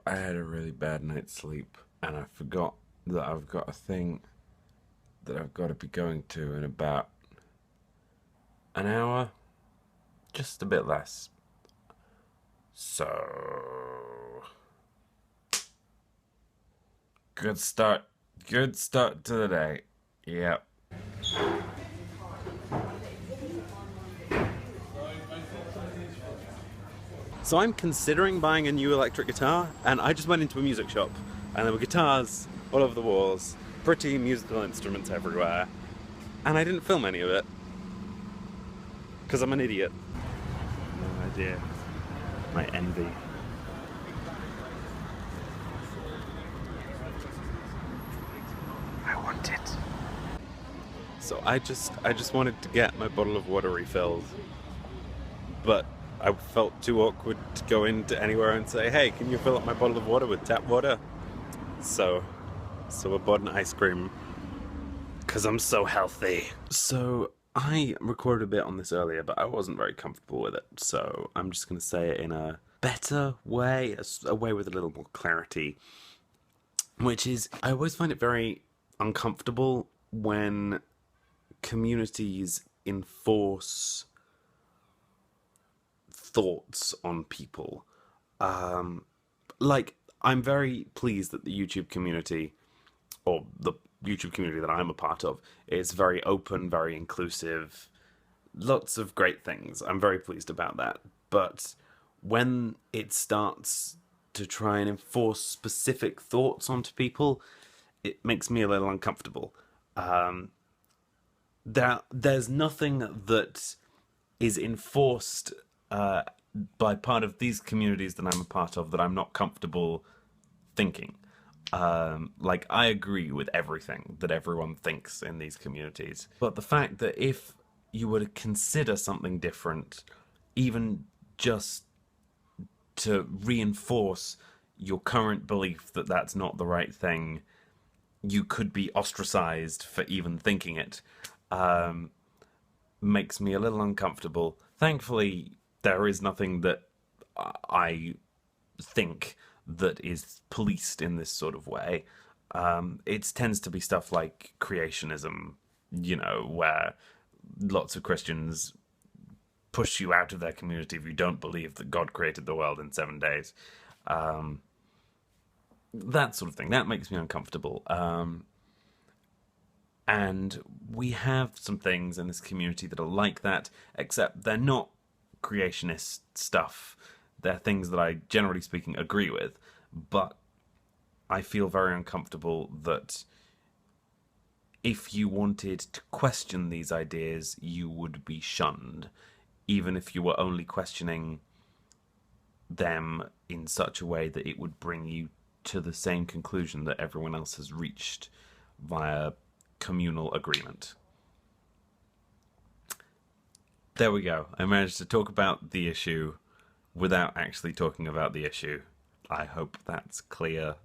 I had a really bad night's sleep, and I forgot that I've got a thing that I've got to be going to in about an hour, just a bit less. So, good start. Good start to the day. Yep. So I'm considering buying a new electric guitar, and I just went into a music shop, and there were guitars all over the walls, pretty musical instruments everywhere, and I didn't film any of it, because I'm an idiot. No idea. My envy. I want it. So I just wanted to get my bottle of water refilled, but I felt too awkward to go into anywhere and say, hey, can you fill up my bottle of water with tap water? So I bought an ice cream, because I'm so healthy. So I recorded a bit on this earlier, but I wasn't very comfortable with it. So I'm just going to say it in a better way, a way with a little more clarity. Which is, I always find it very uncomfortable when communities enforce thoughts on people. Like, I'm very pleased that the YouTube community, or the YouTube community that I'm a part of, is very open, very inclusive, lots of great things. I'm very pleased about that. But when it starts to try and enforce specific thoughts onto people, it makes me a little uncomfortable. There's nothing that is enforced by part of these communities that I'm a part of that I'm not comfortable thinking. Like, I agree with everything that everyone thinks in these communities. But the fact that if you were to consider something different, even just to reinforce your current belief that that's not the right thing, you could be ostracized for even thinking it, makes me a little uncomfortable. Thankfully, there is nothing that I think that is policed in this sort of way. It tends to be stuff like creationism, where lots of Christians push you out of their community if you don't believe that God created the world in 7 days. That sort of thing. That makes me uncomfortable. And we have some things in this community that are like that, except they're not creationist stuff. They're things that I, generally speaking, agree with, but I feel very uncomfortable that if you wanted to question these ideas, you would be shunned, even if you were only questioning them in such a way that it would bring you to the same conclusion that everyone else has reached via communal agreement. There we go. I managed to talk about the issue without actually talking about the issue. I hope that's clear